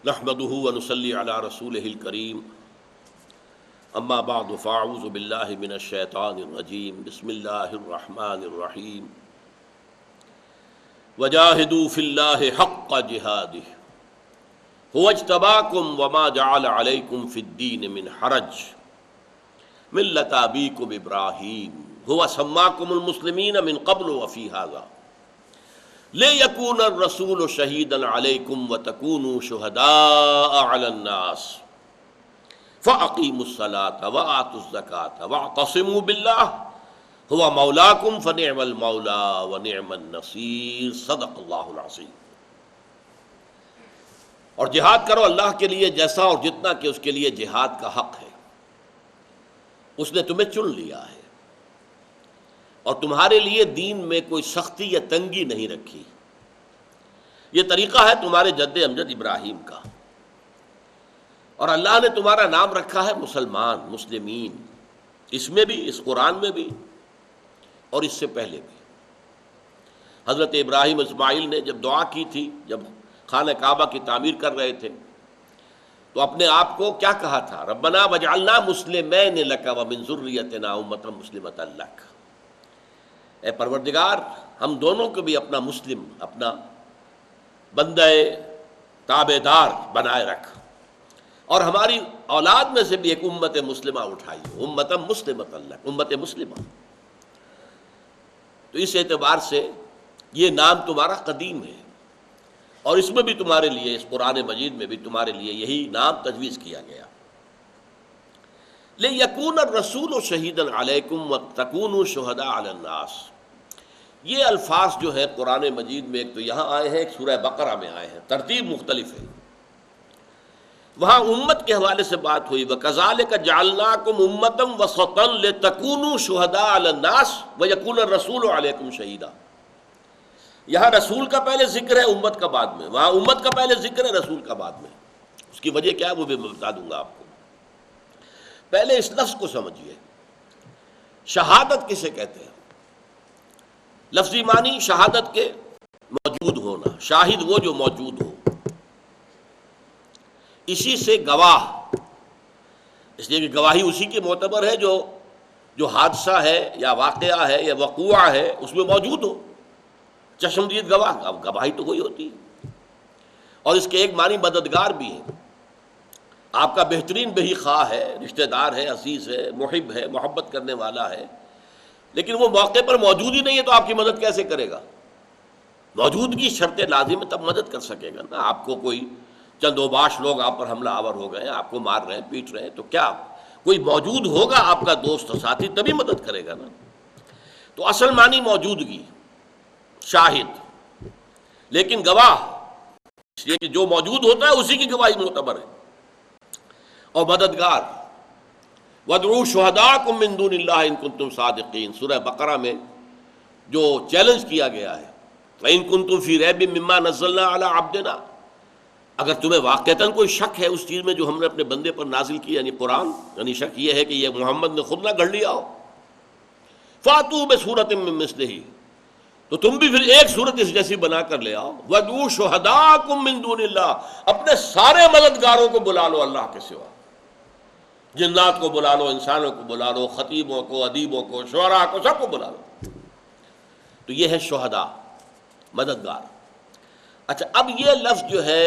نحمده ونصلي على رسوله الكريم اما بعد فاعوذ بالله من الشيطان الرجيم بسم الله الرحمن الرحيم وجاهدوا في الله حق جهاده هو اجتباكم وما جعل عليكم في الدين من حرج ملة أبيكم إبراهيم هو سماكم المسلمين من قبل وفي هذا لِيَكُونَ الرَّسُولُ شَهِيدًا عَلَيْكُمْ وَتَكُونُوا شُهَدَاءَ عَلَى النَّاسِ فَأَقِيمُوا الصَّلَاةَ وَآتُوا الزَّكَاةَ وَاعْتَصِمُوا بِاللَّهِ هُوَ مَوْلَاكُمْ فَنِعْمَ الْمَوْلَىٰ وَنِعْمَ النَّصِيرُ صدق اللہ العظیم۔ اور جہاد کرو اللہ کے لیے جیسا اور جتنا کہ اس کے لیے جہاد کا حق ہے۔ اس نے تمہیں چن لیا ہے اور تمہارے لیے دین میں کوئی سختی یا تنگی نہیں رکھی۔ یہ طریقہ ہے تمہارے جد امجد ابراہیم کا، اور اللہ نے تمہارا نام رکھا ہے مسلمان، مسلمین، اس میں بھی، اس قرآن میں بھی اور اس سے پہلے بھی۔ حضرت ابراہیم اسماعیل نے جب دعا کی تھی، جب خانہ کعبہ کی تعمیر کر رہے تھے، تو اپنے آپ کو کیا کہا تھا؟ ربنا وجعلنا مسلمین لک ومن ذریتنا امۃ مسلمۃ لک۔ اے پروردگار، ہم دونوں کو بھی اپنا مسلم، اپنا بندہ تابع دار بنائے رکھ، اور ہماری اولاد میں سے بھی ایک امت مسلمہ اٹھائی، امت مسلمۃ لک، امت مسلمہ۔ تو اس اعتبار سے یہ نام تمہارا قدیم ہے، اور اس میں بھی تمہارے لیے، اس قرآن مجید میں بھی تمہارے لیے یہی نام تجویز کیا گیا۔ لِيَكُونَ الرَّسُولُ شَهِيدًا عَلَيْكُمْ وَتَكُونُوا شُهَدَاءَ عَلَى النَّاسِ۔ یہ الفاظ جو ہے قرآن مجید میں ایک تو یہاں آئے ہیں، ایک سورہ بقرہ میں آئے ہیں، ترتیب مختلف ہے۔ وہاں امت کے حوالے سے بات ہوئی، وَكَذَلِكَ جَعَلْنَاكُمْ أُمَّةً وَسَطًا لِتَكُونُوا شُهَدَاءَ عَلَى النَّاسِ وَيَكُونَ الرَّسُولُ عَلَيْكُمْ شَهِيدًا۔ یہاں رسول کا پہلے ذکر ہے، امت کا بعد میں، وہاں امت کا پہلے ذکر ہے، رسول کا بعد میں۔ اس کی وجہ کیا ہے وہ بھی میں بتا دوں گا آپ کو۔ پہلے اس لفظ کو سمجھیے، شہادت کسے کہتے ہیں؟ لفظی معنی شہادت کے موجود ہونا، شاہد وہ جو موجود ہو، اسی سے گواہ، اس لیے کہ گواہی اسی کی معتبر ہے جو حادثہ ہے یا واقعہ ہے یا وقوع ہے اس میں موجود ہو۔ چشمدید گواہ، اب گواہی تو وہی ہوتی ہے۔ اور اس کے ایک معنی مددگار بھی ہے، آپ کا بہترین بہی خواہ ہے، رشتہ دار ہے، عزیز ہے، محب ہے، محبت کرنے والا ہے، لیکن وہ موقع پر موجود ہی نہیں ہے تو آپ کی مدد کیسے کرے گا؟ موجودگی شرط لازم ہے، تب مدد کر سکے گا نا۔ آپ کو کوئی چند اوباش لوگ آپ پر حملہ آور ہو گئے ہیں، آپ کو مار رہے ہیں، پیٹ رہے ہیں، تو کیا کوئی موجود ہوگا آپ کا دوست ساتھی تبھی مدد کرے گا نا۔ تو اصل معنی موجودگی، شاہد، لیکن گواہ، اس لیے کہ جو موجود ہوتا ہے اسی کی گواہی معتبر ہے۔ اور مددگار، وَادْعُوا شُهَدَاءَكُم مِّن دُونِ اللَّهِ إِن كُنتُمْ صَادِقِينَ، سورہ بقرہ میں جو چیلنج کیا گیا ہے، وَإِن كُنتُمْ فِي رَيْبٍ مِّمَّا نَزَّلْنَا عَلَىٰ عَبْدِنَا، اگر تمہیں واقعتاً کوئی شک ہے اس چیز میں جو ہم نے اپنے بندے پر نازل کی، یعنی قرآن، یعنی شک یہ ہے کہ یہ محمد نے خود نہ گھڑ لیا ہو، فَأْتُوا بِسُورَةٍ مِّن مِّثْلِهِ، تو تم بھی پھر ایک صورت اس جیسی بنا کر لے آؤ۔ وَادْعُوا شُهَدَاءَكُم مِّن دُونِ اللَّهِ، اپنے سارے مددگاروں کو بلا لو اللہ کے سوا، جنات کو بلا لو، انسانوں کو بلا لو، خطیبوں کو، ادیبوں کو، شعراء کو، سب کو بلا لو۔ تو یہ ہے شہداء، مددگار۔ اچھا، اب یہ لفظ جو ہے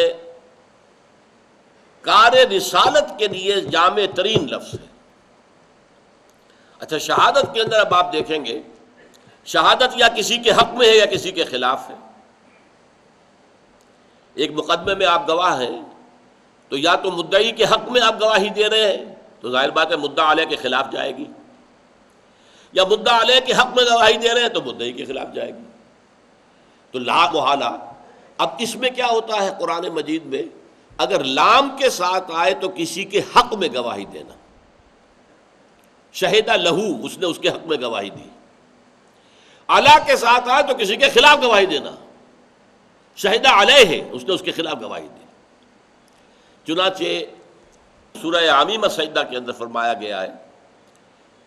کار رسالت کے لیے جامع ترین لفظ ہے۔ اچھا، شہادت کے اندر اب آپ دیکھیں گے، شہادت یا کسی کے حق میں ہے یا کسی کے خلاف ہے۔ ایک مقدمے میں آپ گواہ ہیں تو یا تو مدعی کے حق میں آپ گواہی دے رہے ہیں تو ظاہر بات ہے مدعا علیہ کے خلاف جائے گی، یا مدعا علیہ کے حق میں گواہی دے رہے ہیں تو مدعی کے خلاف جائے گی۔ تو لا محالہ۔ اب اس میں کیا ہوتا ہے قرآن مجید میں، اگر لام کے ساتھ آئے تو کسی کے حق میں گواہی دینا، شہیدہ لہو، اس نے اس کے حق میں گواہی دی۔ علیہ کے ساتھ آئے تو کسی کے خلاف گواہی دینا، شہیدہ علیہ ہے، اس نے اس کے خلاف گواہی دی۔ چنانچہ سورہ عامیمہ سجدہ کے اندر فرمایا گیا ہے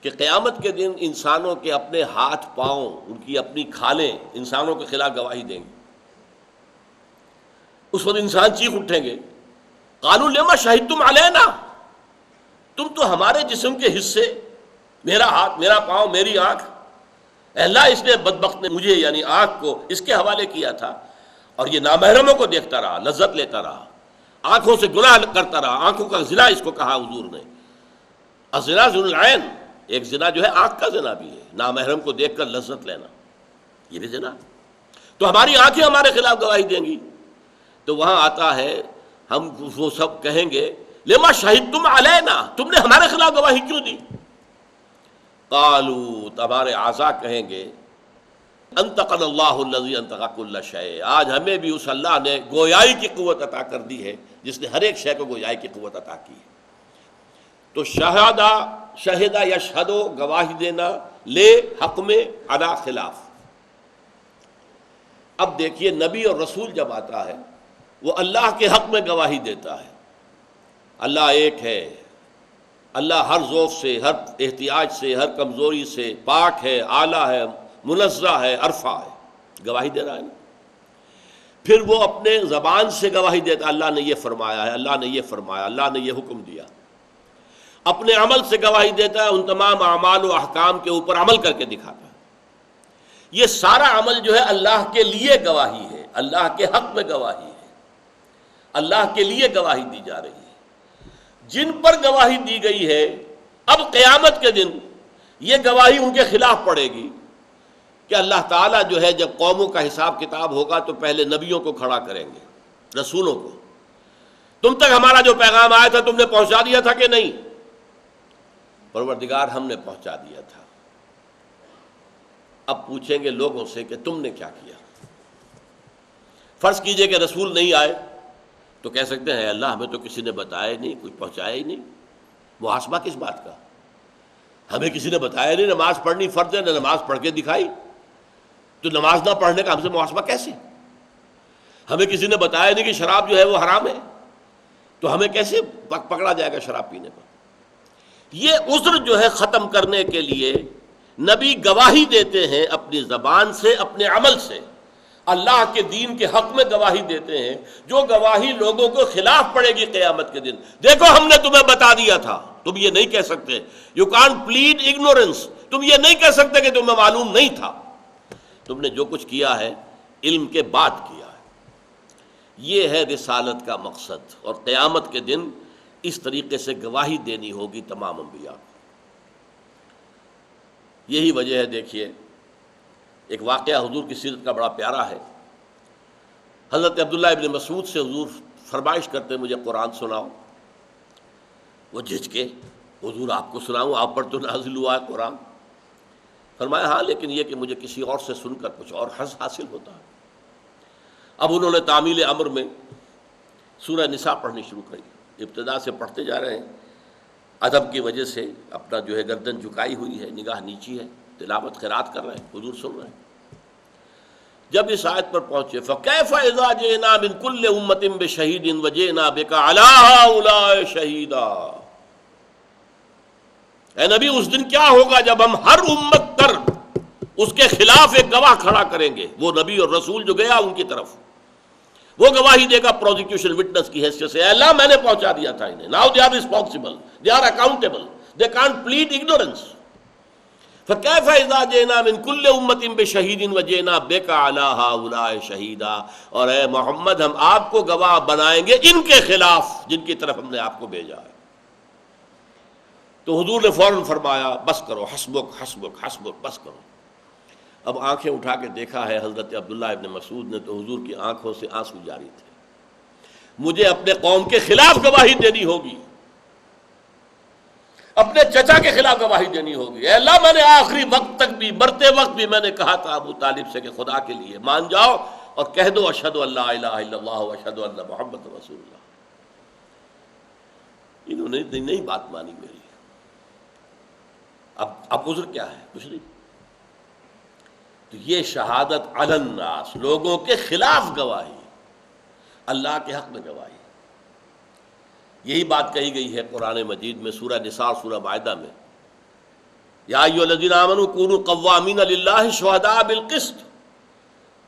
کہ قیامت کے دن انسانوں کے اپنے ہاتھ پاؤں، ان کی اپنی کھالیں انسانوں کے خلاف گواہی دیں گے۔ اس وقت انسان چیخ اٹھیں گے قالوا لما شہدتم علینا، تم تو ہمارے جسم کے حصے، میرا ہاتھ، میرا پاؤں، میری آنکھ، اے اللہ اس نے بدبخت نے مجھے یعنی آنکھ کو اس کے حوالے کیا تھا، اور یہ نامحرموں کو دیکھتا رہا، لذت لیتا رہا، آنکھوں سے گناہ کرتا رہا، آنکھوں کا زنا اس کو کہا حضور نے۔ الزنا ذو العین، ایک زنا جو ہے آنکھ کا زنا بھی ہے، نامحرم کو دیکھ کر لذت لینا، یہ بھی زنا۔ تو ہماری آنکھیں ہمارے خلاف گواہی دیں گی۔ تو وہاں آتا ہے ہم وہ سب کہیں گے لما شہدتم علینا، تم نے ہمارے خلاف گواہی کیوں دی؟ قالوا، تمہارے اعضاء کہیں گے انطقنا اللہ الذی انطق کل شیء، آج ہمیں بھی اس اللہ نے گویائی کی قوت عطا کر دی ہے جس نے ہر ایک شے کو گویائی کی قوت عطا کی ہے۔ تو شہدہ یشہدو، گواہی دینا، لے حق میں، علی خلاف۔ اب دیکھیے نبی اور رسول جب آتا ہے وہ اللہ کے حق میں گواہی دیتا ہے۔ اللہ ایک ہے، اللہ ہر ذوف سے، ہر احتیاج سے، ہر کمزوری سے پاک ہے، اعلیٰ ہے، منزہ ہے، عرفہ ہے، گواہی دے رہا ہے نا۔ پھر وہ اپنے زبان سے گواہی دیتا ہے، اللہ نے یہ فرمایا ہے، اللہ نے یہ فرمایا، اللہ نے یہ حکم دیا۔ اپنے عمل سے گواہی دیتا ہے، ان تمام اعمال و احکام کے اوپر عمل کر کے دکھاتا ہے۔ یہ سارا عمل جو ہے اللہ کے لیے گواہی ہے، اللہ کے حق میں گواہی ہے، اللہ کے لیے گواہی دی جا رہی ہے۔ جن پر گواہی دی گئی ہے، اب قیامت کے دن یہ گواہی ان کے خلاف پڑے گی کہ اللہ تعالیٰ جو ہے جب قوموں کا حساب کتاب ہوگا تو پہلے نبیوں کو کھڑا کریں گے، رسولوں کو، تم تک ہمارا جو پیغام آیا تھا تم نے پہنچا دیا تھا کہ نہیں؟ پروردگار ہم نے پہنچا دیا تھا۔ اب پوچھیں گے لوگوں سے کہ تم نے کیا کیا؟ فرض کیجئے کہ رسول نہیں آئے تو کہہ سکتے ہیں اللہ ہمیں تو کسی نے بتایا ہی نہیں، کچھ پہنچایا ہی نہیں، محاسبہ کس بات کا؟ ہمیں کسی نے بتایا نہیں، نماز پڑھنی فرض ہے، نہ نماز پڑھ کے دکھائی، تو نماز نہ پڑھنے کا ہم سے محاسبہ کیسے؟ ہمیں کسی نے بتایا نہیں کہ شراب جو ہے وہ حرام ہے، تو ہمیں کیسے پکڑا جائے گا شراب پینے پر؟ یہ عذر جو ہے ختم کرنے کے لیے نبی گواہی دیتے ہیں اپنی زبان سے، اپنے عمل سے، اللہ کے دین کے حق میں گواہی دیتے ہیں، جو گواہی لوگوں کو خلاف پڑے گی قیامت کے دن۔ دیکھو ہم نے تمہیں بتا دیا تھا، تم یہ نہیں کہہ سکتے، یو کانٹ پلیڈ اگنورنس، تم یہ نہیں کہہ سکتے کہ تمہیں معلوم نہیں تھا، تم نے جو کچھ کیا ہے علم کے بعد کیا ہے۔ یہ ہے رسالت کا مقصد، اور قیامت کے دن اس طریقے سے گواہی دینی ہوگی تمام انبیاء کو۔ یہی وجہ ہے، دیکھیے ایک واقعہ حضور کی سیرت کا بڑا پیارا ہے۔ حضرت عبداللہ ابن مسعود سے حضور فرمائش کرتے مجھے قرآن سناؤ، وہ جھجکے، حضور آپ کو سناؤں، آپ پر تو نازل ہوا ہے قرآن؟ فرمایا ہاں، لیکن یہ کہ مجھے کسی اور سے سن کر کچھ اور حظ حاصل ہوتا ہے۔ اب انہوں نے تعمیل امر میں سورہ نساء پڑھنی شروع کری، ابتدا سے پڑھتے جا رہے ہیں، ادب کی وجہ سے اپنا جو ہے گردن جھکائی ہوئی ہے، نگاہ نیچی ہے، تلاوت قرات کر رہے ہیں، حضور سن رہے ہیں۔ جب اس آیت پر پہنچے فَكَيْفَ إِذَا جِئْنَا مِن كُلِّ أُمَّةٍ بِشَهِيدٍ وَجِئْنَا بِكَ عَلَىٰ هَٰؤُلَاءِ شَهِيدًا، اے نبی اس دن کیا ہوگا جب ہم ہر امت پر اس کے خلاف ایک گواہ کھڑا کریں گے، وہ نبی اور رسول جو گیا ان کی طرف، وہ گواہی دے گا پروزیکیوشن وٹنس کی حیثیت سے، اے اللہ میں نے پہنچا دیا تھا انہیں، now they are responsible, they are accountable, they can't plead ignorance. فَكَيْفَ إِذَا جِئْنَا مِن كُلِّ أُمَّةٍ بِشَهِيدٍ وَجِئْنَا بِكَ عَلَىٰ هَٰؤُلَاءِ شَهِيدًا، اور اے محمد ہم آپ کو گواہ بنائیں گے ان کے خلاف جن کی طرف ہم نے آپ کو بھیجا ہے۔ تو حضور نے فوراً فرمایا بس کرو، حسبک حسبک حسبک، بس کرو۔ اب آنکھیں اٹھا کے دیکھا ہے حضرت عبداللہ ابن مسعود نے تو حضور کی آنکھوں سے آنسو جاری تھے۔ مجھے اپنے قوم کے خلاف گواہی دینی ہوگی، اپنے چچا کے خلاف گواہی دینی ہوگی۔ اے اللہ میں نے آخری وقت تک بھی، مرتے وقت بھی میں نے کہا تھا ابو طالب سے کہ خدا کے لیے مان جاؤ اور کہہ دو اشہد ان لا الہ الا اللہ واشہد ان محمد رسول اللہ۔ انہوں نے نہیں بات مانی میری۔ اب عذر کیا ہے؟ کچھ نہیں۔ تو یہ شہادت علی الناس، لوگوں کے خلاف گواہی، اللہ کے حق میں گواہی، یہی بات کہی گئی ہے قرآن مجید میں سورہ نساء اور سورہ مائدہ میں، یا ایھا الذین آمنوا کونوا قوامین للہ شہداء بالقسط،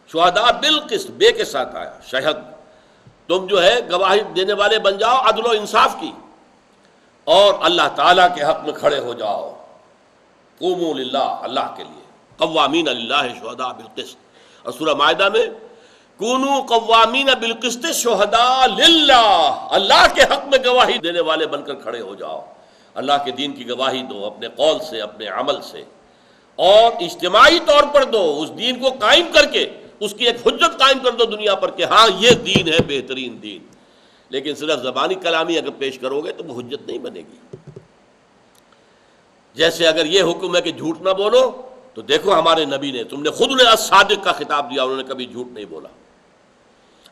شہداء بالقسط، بے کے ساتھ آیا، شہد تم جو ہے گواہی دینے والے بن جاؤ عدل و انصاف کی، اور اللہ تعالیٰ کے حق میں کھڑے ہو جاؤ، قوموا للہ، اللہ کے لیے، قوامین للہ شہداء بالقسط۔ اور سورہ مائدہ میں کونوا قوامین بالقسط شہداء للہ، اللہ کے حق میں گواہی دینے والے بن کر کھڑے ہو جاؤ، اللہ کے دین کی گواہی دو اپنے قول سے، اپنے عمل سے، اور اجتماعی طور پر دو، اس دین کو قائم کر کے اس کی ایک حجت قائم کر دو دنیا پر کہ ہاں یہ دین ہے بہترین دین۔ لیکن صرف زبانی کلامی اگر پیش کرو گے تو وہ حجت نہیں بنے گی۔ جیسے اگر یہ حکم ہے کہ جھوٹ نہ بولو تو دیکھو ہمارے نبی نے، تم نے خود انہیں الصادق کا خطاب دیا، انہوں نے کبھی جھوٹ نہیں بولا۔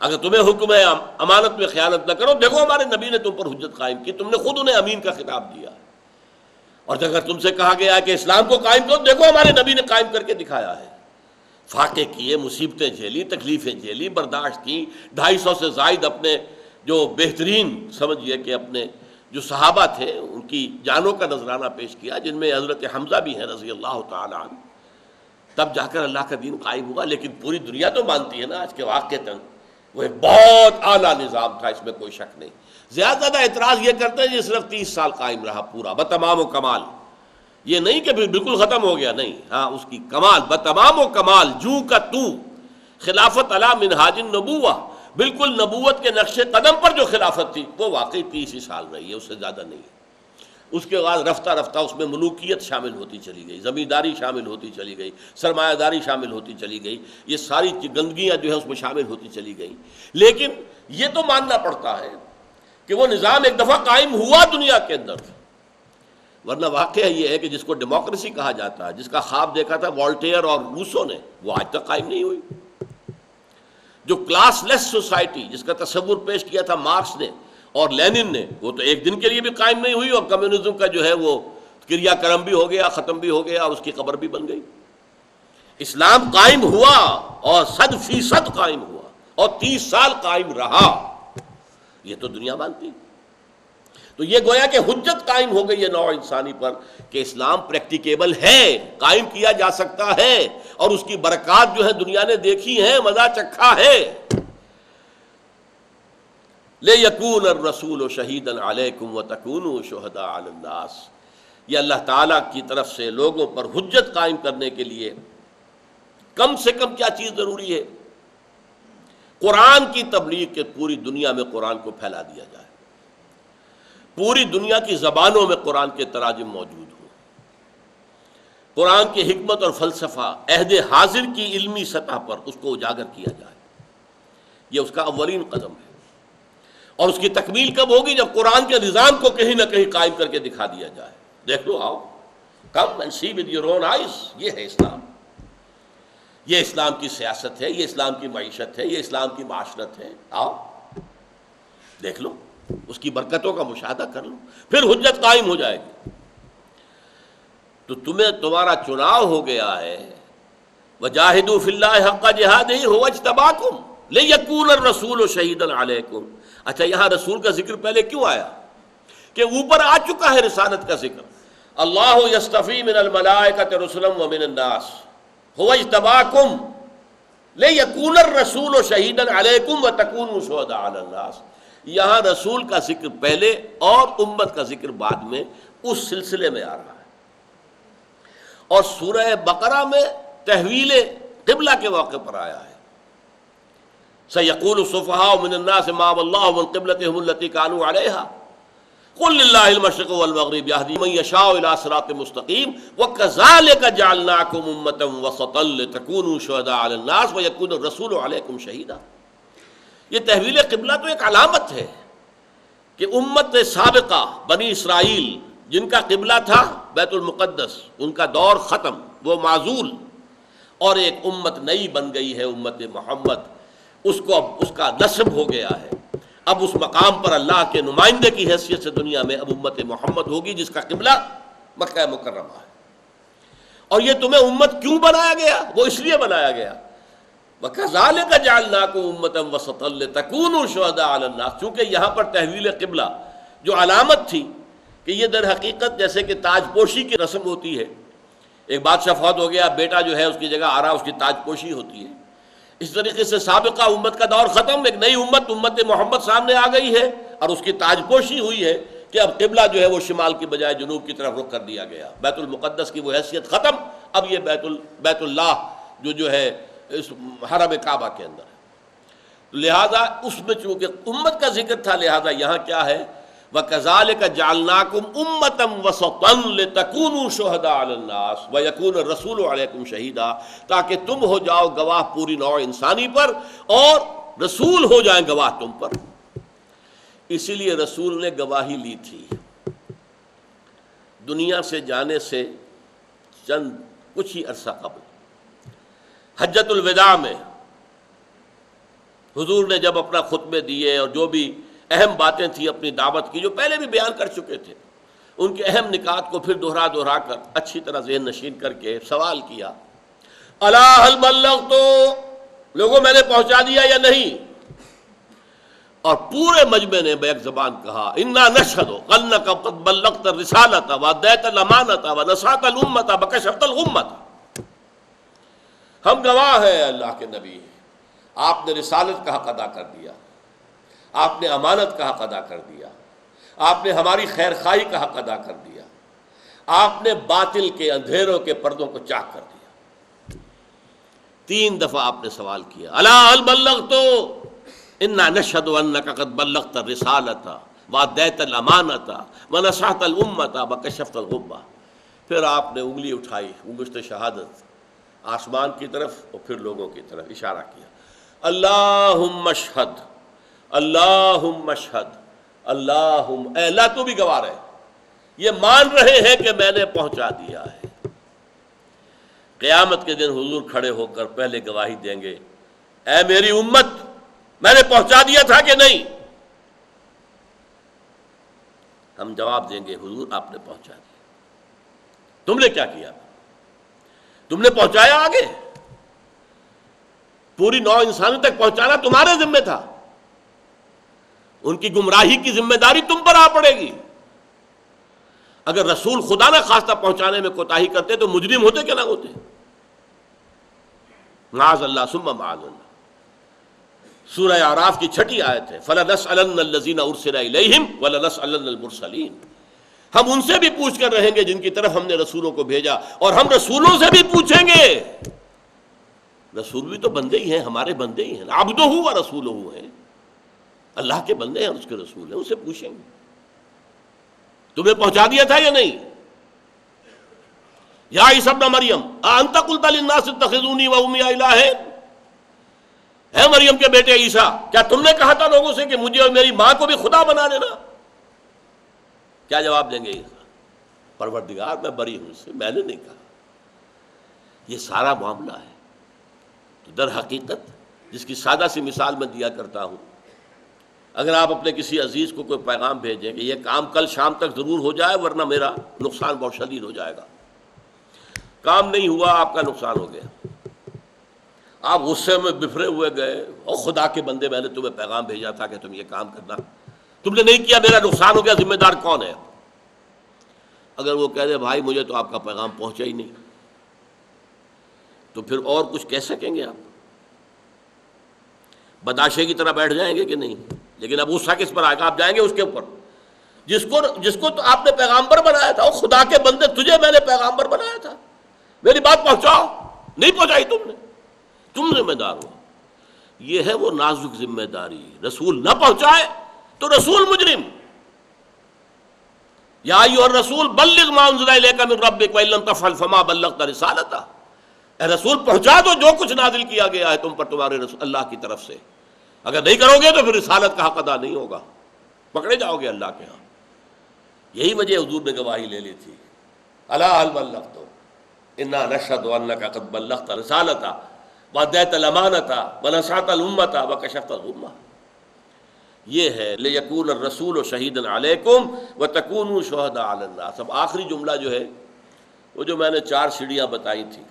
اگر تمہیں حکم ہے امانت میں خیانت نہ کرو، دیکھو ہمارے نبی نے تم پر حجت قائم کی، تم نے خود انہیں امین کا خطاب دیا۔ اور اگر تم سے کہا گیا ہے کہ اسلام کو قائم کرو، دیکھو ہمارے نبی نے قائم کر کے دکھایا ہے۔ فاقے کیے، مصیبتیں جھیلی، تکلیفیں جھیلی، برداشت کی، 250 سے زائد اپنے جو بہترین سمجھئے کہ اپنے جو صحابہ تھے ان کی جانوں کا نذرانہ پیش کیا، جن میں حضرت حمزہ بھی ہیں رضی اللہ تعالی عنہ۔ تب جا کر اللہ کا دین قائم ہوا۔ لیکن پوری دنیا تو مانتی ہے نا آج کے واقعے تک وہ ایک بہت اعلیٰ نظام تھا، اس میں کوئی شک نہیں۔ زیادہ اعتراض یہ کرتے ہیں یہ صرف 30 سال قائم رہا پورا بتمام و کمال، یہ نہیں کہ بالکل ختم ہو گیا، نہیں، ہاں اس کی کمال بتمام و کمال، جو کا تو خلافت علی منہاج النبوہ، بالکل نبوت کے نقش قدم پر جو خلافت تھی وہ واقعی 30 ہی سال رہی ہے، اس سے زیادہ نہیں۔ اس کے بعد رفتہ رفتہ اس میں ملوکیت شامل ہوتی چلی گئی، زمینداری شامل ہوتی چلی گئی، سرمایہ داری شامل ہوتی چلی گئی، یہ ساری گندگیاں جو ہے اس میں شامل ہوتی چلی گئی۔ لیکن یہ تو ماننا پڑتا ہے کہ وہ نظام ایک دفعہ قائم ہوا دنیا کے اندر، ورنہ واقعہ یہ ہے کہ جس کو ڈیموکریسی کہا جاتا ہے، جس کا خواب دیکھا تھا والٹیئر اور روسو نے، وہ آج تک قائم نہیں ہوئی۔ جو کلاس لیس سوسائٹی جس کا تصور پیش کیا تھا مارکس نے اور لینن نے، وہ تو ایک دن کے لیے بھی قائم نہیں ہوئی، اور کمیونزم کا جو ہے وہ کریا کرم بھی ہو گیا، ختم بھی ہو گیا، اور اس کی قبر بھی بن گئی۔ اسلام قائم ہوا اور 100% قائم ہوا، اور 30 سال قائم رہا، یہ تو دنیا مانتی۔ تو یہ گویا کہ حجت قائم ہو گئی ہے نوع انسانی پر کہ اسلام پریکٹیکیبل ہے، قائم کیا جا سکتا ہے، اور اس کی برکات جو ہے دنیا نے دیکھی ہیں، مزہ چکھا ہے۔ لِيَكُونَ الرَّسُولُ شَهِيدًا عَلَيْكُمْ وَتَكُونُوا شُهَدَاءَ عَلَى النَّاسِ، یہ اللہ تعالیٰ کی طرف سے لوگوں پر حجت قائم کرنے کے لیے کم سے کم کیا چیز ضروری ہے؟ قرآن کی تبلیغ کے پوری دنیا میں قرآن کو پھیلا دیا جائے، پوری دنیا کی زبانوں میں قرآن کے تراجم موجود ہوں، قرآن کی حکمت اور فلسفہ عہد حاضر کی علمی سطح پر اس کو اجاگر کیا جائے، یہ اس کا اولین قدم ہے۔ اور اس کی تکمیل کب ہوگی؟ جب قرآن کے نظام کو کہیں نہ کہیں قائم کر کے دکھا دیا جائے۔ دیکھ لو، آؤ، come and see with your own eyes, یہ ہے اسلام، یہ اسلام کی سیاست ہے، یہ اسلام کی معیشت ہے، یہ اسلام کی معاشرت ہے، آؤ دیکھ لو، اس کی برکتوں کا مشاہدہ کر لو، پھر حجت قائم ہو جائے گی۔ تو تمہارا چناؤ ہو گیا ہے، وَجَاهِدُوا فِي اللَّهِ حَقَّ جِهَادِهِ هُوَ اجْتَبَاكُمْ لِيَكُونَ الرَّسُولُ شَهِيدًا عَلَيْكُمْ۔ اچھا، یہاں رسول کا ذکر پہلے کیوں آیا؟ کہ اوپر آ چکا ہے رسالت کا ذکر، اللہ یصطفی من الملائکۃ رسلا ومن الناس هو اجتباکم لِيَكُونَ الرَّسُولُ شَهِيدًا عَلَيْكُمْ وَتَكُونُوا شُهَدَاءَ عَلَى النَّاسِ۔ یہاں رسول کا ذکر پہلے اور امت کا ذکر بعد میں اس سلسلے میں آ رہا ہے، اور سورہ بقرہ میں تحویل قبلہ کے موقع پر آیا ہے، سَيَقُولُ السُّفَهَاءُ مِنَ النَّاسِ مَا وَلَّاهُ عَن قِبْلَتِهِمُ الَّتِي كَانُوا عَلَيْهَا قُل لِّلَّهِ الْمَشْرِقُ وَالْمَغْرِبُ يَهْدِي مَن يَشَاءُ إِلَىٰ صِرَاطٍ مُّسْتَقِيمٍ وَكَذَٰلِكَ جَعَلْنَاكُمْ أُمَّةً وَسَطًا لِّتَكُونُوا شُهَدَاءَ عَلَى النَّاسِ وَيَكُونَ الرَّسُولُ عَلَيْكُمْ شَهِيدًا۔ یہ تحویل قبلہ تو ایک علامت ہے کہ امت سابقہ بنی اسرائیل جن کا قبلہ تھا بیت المقدس، ان کا دور ختم، وہ معزول، اور ایک امت نئی بن گئی ہے، امت محمد، اس کو اب اس کا نسب ہو گیا ہے، اب اس مقام پر اللہ کے نمائندے کی حیثیت سے دنیا میں اب امت محمد ہوگی جس کا قبلہ مکہ مکرمہ ہے۔ اور یہ تمہیں امت کیوں بنایا گیا؟ وہ اس لیے بنایا گیا، وَكَذَٰلِكَ جَعَلْنَاكُمْ أُمَّةً وَسَطًا لِّتَكُونُوا شُهَدَاءَ عَلَى النَّاسِ، چونکہ یہاں پر تحویل قبلہ جو علامت تھی کہ یہ در حقیقت جیسے کہ تاج پوشی کی رسم ہوتی ہے، ایک بادشاہ فوت ہو گیا، بیٹا جو ہے اس کی جگہ آ رہا، اس کی تاج پوشی ہوتی ہے، اس طریقے سے سابقہ امت کا دور ختم، ایک نئی امت محمد سامنے آ گئی ہے، اور اس کی تاج پوشی ہوئی ہے کہ اب قبلہ جو ہے وہ شمال کی بجائے جنوب کی طرف رخ کر دیا گیا، بیت المقدس کی وہ حیثیت ختم، اب یہ بیت اللہ جو ہے اس حرم کعبہ کے اندر ہے۔ لہذا اس میں چونکہ امت کا ذکر تھا، لہذا یہاں کیا ہے، وَكَذَلِكَ جَعَلْنَاكُمْ أُمَّةً وَسَطًا لِتَكُونُوا شُهَدَاءَ عَلَى النَّاسِ وَيَكُونَ الرَّسُولُ عَلَيْكُمْ شَهِيدًا، تاکہ تم ہو جاؤ گواہ پوری نوع انسانی پر اور رسول ہو جائیں گواہ تم پر۔ اسی لیے رسول نے گواہی لی تھی دنیا سے جانے سے چند کچھ ہی عرصہ قبل، حجۃ الوداع میں حضور نے جب اپنا خطبے دیے اور جو بھی اہم باتیں تھیں اپنی دعوت کی جو پہلے بھی بیان کر چکے تھے، ان کے اہم نکات کو پھر دہرا کر اچھی طرح ذہن نشین کر کے سوال کیا، الا هل بلغت، لوگوں میں نے پہنچا دیا یا نہیں؟ اور پورے مجمع نے بیک زبان کہا، انا نشہد انک قد بلغت الرسالۃ وادیت الامانۃ ونصحت الامۃ وکشفت الغمۃ، ہم گواہ ہیں اللہ کے نبی، آپ نے رسالت کا حق ادا کر دیا، آپ نے امانت کا حق ادا کر دیا، آپ نے ہماری خیر خواہی کا حق ادا کر دیا، آپ نے باطل کے اندھیروں کے پردوں کو چاک کر دیا۔ 3 دفعہ آپ نے سوال کیا، الا هل بلغت انا نشهد انک قد بلغت الرسالۃ وادیت الامانۃ ونصحت الامۃ وکشفت الغمۃ۔ پھر آپ نے انگلی اٹھائی، انگشت شہادت، آسمان کی طرف اور پھر لوگوں کی طرف اشارہ کیا، اللہم اشہد، اللہم اشہد، اللہم، اے اللہ تو بھی گواہ رہے، یہ مان رہے ہیں کہ میں نے پہنچا دیا ہے۔ قیامت کے دن حضور کھڑے ہو کر پہلے گواہی دیں گے، اے میری امت، میں نے پہنچا دیا تھا کہ نہیں؟ ہم جواب دیں گے، حضور آپ نے پہنچا دیا۔ تم نے کیا کیا؟ تم نے پہنچایا آگے، پوری نوع انسانی تک پہنچانا تمہارے ذمہ تھا، ان کی گمراہی کی ذمہ داری تم پر آ پڑے گی۔ اگر رسول خدا نہ خواستہ پہنچانے میں کوتاہی کرتے تو مجرم ہوتے کہ نہ ہوتے؟ معاذ اللہ ثم معاذ اللہ۔ سورہ اعراف کی 6 آیت ہے، فَلَنَسْأَلَنَّ الَّذِينَ أُرْسِلَ إِلَيْهِمْ وَلَنَسْأَلَنَّ الْمُرْسَلِينَ، ہم ان سے بھی پوچھ کر رہیں گے جن کی طرف ہم نے رسولوں کو بھیجا، اور ہم رسولوں سے بھی پوچھیں گے۔ رسول بھی تو بندے ہی ہیں، ہمارے بندے ہی ہیں، عبدہ و رسولہ ہیں، اللہ کے بندے ہیں اور اس کے رسول ہیں، ان سے پوچھیں گے تمہیں پہنچا دیا تھا یا نہیں؟ یا عیسی ابن مریم اانت قلت للناس اتخذونی وامی الہین، اے مریم کے بیٹے عیسیٰ، کیا تم نے کہا تھا لوگوں سے کہ مجھے اور میری ماں کو بھی خدا بنا لینا؟ کیا جواب دیں گے عیسیٰ؟ پروردگار میں بری ہوں اس سے، میں نے نہیں کہا۔ یہ سارا معاملہ ہے۔ تو در حقیقت جس کی سادہ سی مثال میں دیا کرتا ہوں، اگر آپ اپنے کسی عزیز کو کوئی پیغام بھیجیں کہ یہ کام کل شام تک ضرور ہو جائے ورنہ میرا نقصان بہت شدید ہو جائے گا، کام نہیں ہوا، آپ کا نقصان ہو گیا، آپ غصے میں بفرے ہوئے گئے، اور خدا کے بندے میں نے تمہیں پیغام بھیجا تھا کہ تم یہ کام کرنا، تم نے نہیں کیا، میرا نقصان ہو گیا، ذمہ دار کون ہے؟ اگر وہ کہہ دے بھائی مجھے تو آپ کا پیغام پہنچا ہی نہیں، تو پھر اور کچھ کہہ سکیں گے آپ؟ بداشے کی طرح بیٹھ جائیں گے کہ نہیں؟ لیکن اب غصہ کس پر آئے گا؟ آپ جائیں گے اس کے اوپر جس کو تو آپ نے پیغامبر بنایا تھا، اور خدا کے بندے تجھے میں نے پیغامبر بنایا تھا، میری بات پہنچاؤ، نہیں پہنچائی تم نے، تم ذمہ دار ہو۔ یہ ہے وہ نازک ذمہ داری، رسول نہ پہنچائے تو رسول مجرم۔ یا ایھا الرسول بلغ ما انزل الیک من ربک وان لم تفعل فما بلغت رسالتہ، اے رسول پہنچا دو جو کچھ نازل کیا گیا ہے تم پر تمہارے اللہ کی طرف سے، اگر نہیں کرو گے تو پھر رسالت کا حق ادا نہیں ہوگا، پکڑے جاؤ گے اللہ کے ہاں۔ یہی وجہ حضور نے گواہی لے لی تھی، الا هل بلغت انا نشهد انک قد بلغت رسالتہ وادیت الامانۃ ونصحت الامۃ وکشفت الغمۃ۔ یہ ہے لیکون الرسول شہیدا علیکم وتکونوا شہداء علی الناس۔ اب آخری جملہ جو ہے وہ جو میں نے 4 سیڑھیاں بتائی تھی،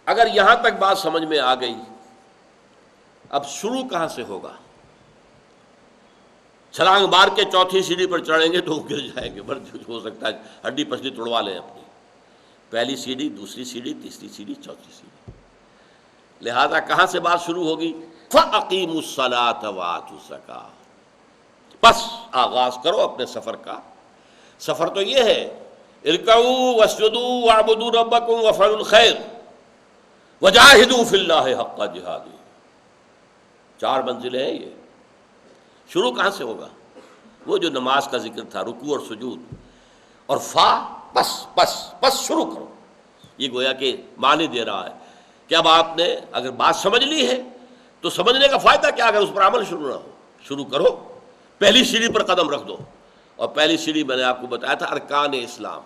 اگر یہاں تک بات سمجھ میں آ گئی، اب شروع کہاں سے ہوگا؟ چھلانگ مار کے 4تھی سیڑھی پر چڑھیں گے تو گر جائیں گے، ہو سکتا ہے ہڈی پسلی توڑوا لیں اپنی، پہلی سیڑھی، دوسری سیڑھی، تیسری سیڑھی، 4تھی سیڑھی۔ لہذا کہاں سے بات شروع ہوگی؟ فَأَقِيمُوا الصَّلَاةَ وَآتُوا الزَّكَاةَ، بس آغاز کرو اپنے سفر کا۔ سفر تو یہ ہے، ارکعوا واسجدوا واعبدوا ربکم وافعلوا الخیر وجاہدوا فی اللہ حق جہادہ، 4 منزلیں ہیں یہ۔ شروع کہاں سے ہوگا؟ وہ جو نماز کا ذکر تھا، رکوع اور سجود، اور بس شروع کرو۔ یہ گویا کہ معنی دے رہا ہے کہ اب آپ نے اگر بات سمجھ لی ہے تو سمجھنے کا فائدہ کیا اگر اس پر عمل شروع نہ ہو؟ شروع کرو، پہلی سیڑھی پر قدم رکھ دو، اور پہلی سیڑھی میں نے آپ کو بتایا تھا ارکان اسلام۔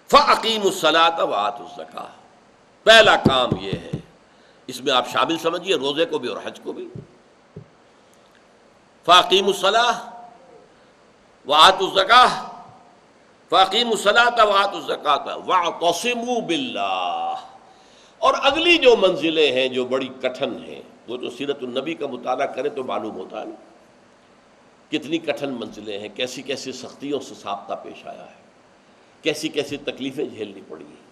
فَأَقِيمُوا الصَّلَاةَ وَآتُوا الزَّكَاةَ، پہلا کام یہ ہے، اس میں آپ شامل سمجھیے روزے کو بھی اور حج کو بھی۔ فَأَقِيمُوا الصَّلَاةَ وَآتُوا الزَّكَاةَ، فَأَقِيمُوا الصَّلَاةَ وَآتُوا الزَّكَاةَ وَاعْتَصِمُوا بِاللَّهِ۔ اور اگلی جو منزلیں ہیں جو بڑی کٹھن ہیں، وہ تو سیرت النبی کا مطالعہ کرے تو معلوم ہوتا ہے نا، کتنی کٹھن منزلیں ہیں، کیسی کیسی سختیوں سے سابقہ پیش آیا ہے، کیسی کیسی تکلیفیں جھیلنی پڑی ہیں۔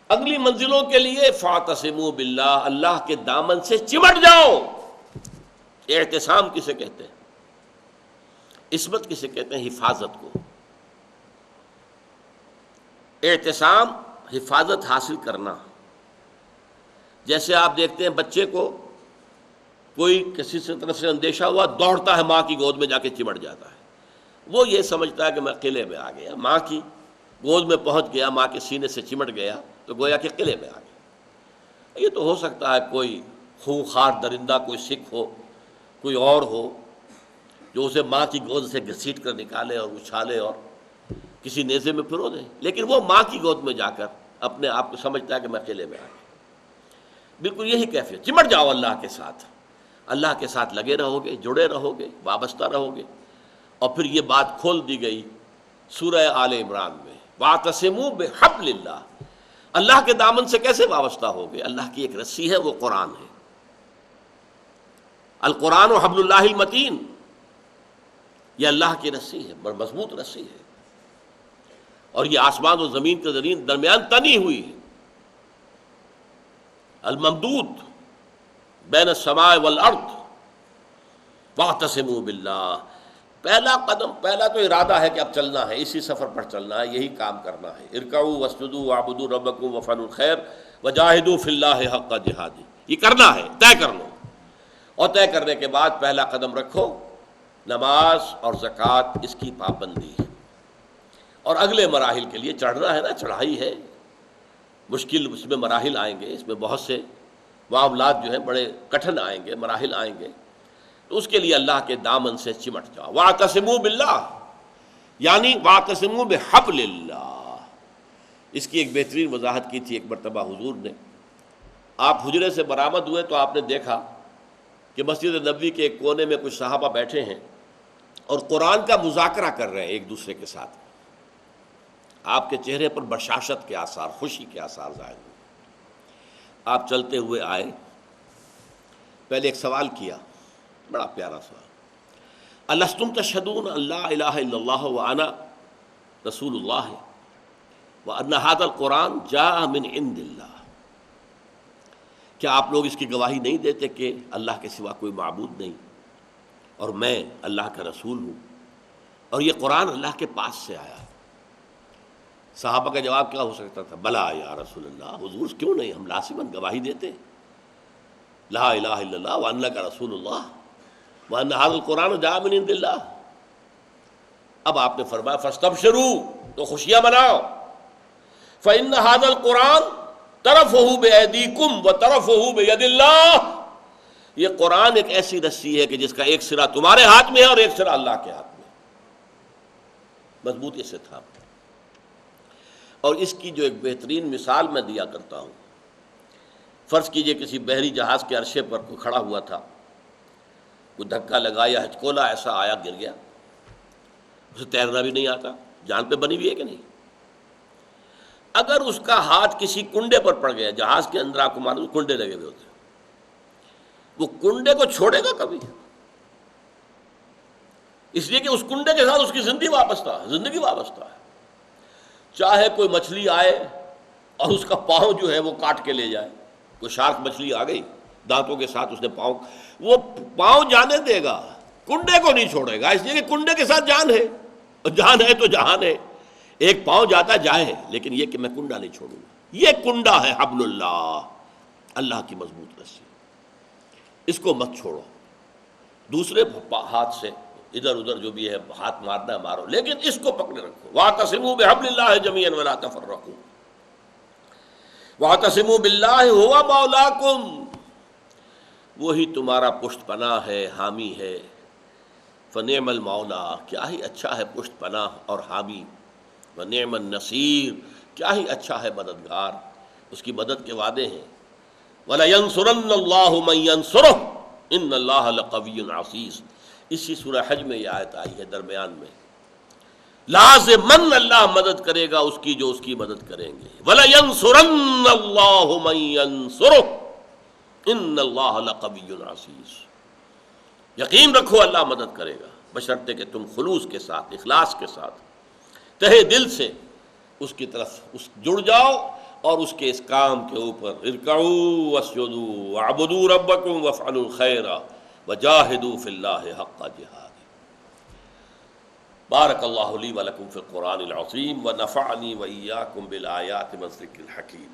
اگلی منزلوں کے لیے فَاعْتَصِمُوا بِاللَّهِ، اللہ کے دامن سے چمٹ جاؤ۔ اعتصام کسے کہتے ہیں؟ عصمت کسے کہتے ہیں؟ حفاظت کو۔ اعتصام حفاظت حاصل کرنا۔ جیسے آپ دیکھتے ہیں بچے کو کوئی کسی سے طرف سے اندیشہ ہوا، دوڑتا ہے ماں کی گود میں جا کے چمٹ جاتا ہے۔ وہ یہ سمجھتا ہے کہ میں قلعے میں آ گیا، ماں کی گود میں پہنچ گیا، ماں کے سینے سے چمٹ گیا تو گویا کہ قلعے میں آ گیا۔ یہ تو ہو سکتا ہے کوئی خونخوار درندہ، کوئی سکھ ہو، کوئی اور ہو، جو اسے ماں کی گود سے گھسیٹ کر نکالے اور اچھالے اور کسی نیزے میں پرو دے، لیکن وہ ماں کی گود میں جا کر اپنے آپ کو سمجھتا ہے کہ میں قلعے میں آ گیا۔ بالکل یہی کیفیت، چمٹ جاؤ اللہ کے ساتھ، اللہ کے ساتھ لگے رہو گے، جڑے رہو گے، وابستہ رہو گے۔ اور پھر یہ بات کھول دی گئی سورہ آل عمران میں، وَاعْتَصِمُوا بِحَبْلِ اللَّهِ، اللہ کے دامن سے کیسے وابستہ ہوگے؟ اللہ کی ایک رسی ہے، وہ قرآن ہے۔ القرآن و حبل اللہ المتین، یہ اللہ کی رسی ہے، بڑی مضبوط رسی ہے، اور یہ آسمان و زمین کے درمیان تنی ہوئی ہے۔ الممدود بین السماء والارض واعتصموا باللہ۔ پہلا قدم، پہلا تو ارادہ ہے کہ اب چلنا ہے، اسی سفر پر چلنا ہے، یہی کام کرنا ہے۔ ارکعوا واسجدوا واعبدوا ربکم وافعلوا الخیر وجاہدوا فی اللہ حق جہادہ، یہ کرنا ہے، طے کر لو۔ اور طے کرنے کے بعد پہلا قدم رکھو نماز اور زکوٰۃ، اس کی پابندی۔ اور اگلے مراحل کے لیے چڑھنا ہے نا، چڑھائی ہے، مشکل اس میں مراحل آئیں گے، اس میں بہت سے معاملات جو ہیں بڑے کٹھن آئیں گے، مراحل آئیں گے، تو اس کے لیے اللہ کے دامن سے چمٹ جاؤ۔ واعتصموا باللہ یعنی واعتصموا بحبل اللہ۔ اس کی ایک بہترین وضاحت کی تھی ایک مرتبہ حضور نے۔ آپ حجرے سے برآمد ہوئے تو آپ نے دیکھا کہ مسجد نبوی کے ایک کونے میں کچھ صحابہ بیٹھے ہیں اور قرآن کا مذاکرہ کر رہے ہیں ایک دوسرے کے ساتھ۔ آپ کے چہرے پر بشاشت کے آثار، خوشی کے آثار ظاہر ہوئے۔ آپ چلتے ہوئے آئے، پہلے ایک سوال کیا، بڑا پیارا سوال، الستم تشہدون ان لا الہ الا اللہ وانا رسول اللہ وان ھذا القرآن جاء من عند اللہ۔ کیا آپ لوگ اس کی گواہی نہیں دیتے کہ اللہ کے سوا کوئی معبود نہیں اور میں اللہ کا رسول ہوں اور یہ قرآن اللہ کے پاس سے آیا؟ صحابہ کا جواب کیا ہو سکتا تھا؟ بلا یا رسول اللہ، حضور کیوں نہیں، ہم لازماً گواہی دیتے، لا الہ الا اللہ وانک رسول اللہ وان ھذا القرآن جاء من عند اللہ۔ اب آپ نے فرمایا فاستبشروا، تو خوشیاں مناؤ، فإن ھذا القرآن طرفہ بأیدیکم وطرفہ بید اللہ۔ یہ قرآن ایک ایسی رسی ہے کہ جس کا ایک سرا تمہارے ہاتھ میں ہے اور ایک سرا اللہ کے ہاتھ میں، مضبوطی سے تھام۔ اور اس کی جو ایک بہترین مثال میں دیا کرتا ہوں، فرض کیجئے کسی بحری جہاز کے عرصے پر کوئی کھڑا ہوا تھا، کوئی دھکا لگا یا ہچکولا ایسا آیا، گر گیا، اسے تیرنا بھی نہیں آتا، جان پہ بنی ہوئی ہے کہ نہیں؟ اگر اس کا ہاتھ کسی کنڈے پر پڑ گیا، جہاز کے اندر آپ کو معلوم کنڈے لگے ہوئے ہوتے ہیں، وہ کنڈے کو چھوڑے گا کبھی؟ اس لیے کہ اس کنڈے کے ساتھ اس کی زندگی وابستہ ہے، زندگی وابستہ ہے۔ چاہے کوئی مچھلی آئے اور اس کا پاؤں جو ہے وہ کاٹ کے لے جائے. کوئی شارک مچھلی آ گئی دانتوں کے ساتھ، اس نے وہ پاؤں جانے دے گا، کنڈے کو نہیں چھوڑے گا، اس لیے کہ کنڈے کے ساتھ جان ہے، اور جان ہے تو جہان ہے. ایک پاؤں جاتا جائے، لیکن یہ کہ میں کنڈا نہیں چھوڑوں گا. یہ کنڈا ہے حبل اللہ، اللہ کی مضبوط رسی، اس کو مت چھوڑو. دوسرے ہاتھ سے ادھر ادھر جو بھی ہے ہاتھ مارنا ہے مارو، لیکن اس کو پکڑے رکھو. واعتصموا بحبل اللہ جميعا ولا تفرقوا واعتصموا باللہ هو مولاکم، وہی تمہارا پشت پناہ ہے، حامی ہے. فنعم المولا، کیا ہی اچھا ہے پشت پناہ اور حامی. ونعم النصیر، کیا ہی اچھا ہے مددگار، اس کی مدد کے وعدے ہیں. وَلَيَنْصُرَنَّ اللَّهُ مَن يَنْصُرُهُ إِنَّ اللَّهَ لَقَوِيٌّ عَزِيزٌ. اسی سورہ حج میں یہ آیت آئی ہے درمیان میں. لازماً اللہ مدد کرے گا اس کی جو اس کی مدد کریں گے. وَلَيَنْصُرَنَّ اللَّهُ مَن يَنْصُرُهُ إِنَّ اللَّهَ لَقَوِيٌّ عَزِيزٌ. یقین رکھو اللہ مدد کرے گا، بشرطے کہ تم خلوص کے ساتھ، اخلاص کے ساتھ، تہہ دل سے اس کی طرف جڑ جاؤ اور اس کے اس کام کے اوپر ارکعوا واسجدوا واعبدوا ربکم وافعلوا الخیر وجاہدوا فی اللہ حق جہاد. بارک اللہ لی ولکم فی القرآن العظیم ونفعنی وإیاکم بالآیات والذکر الحکیم.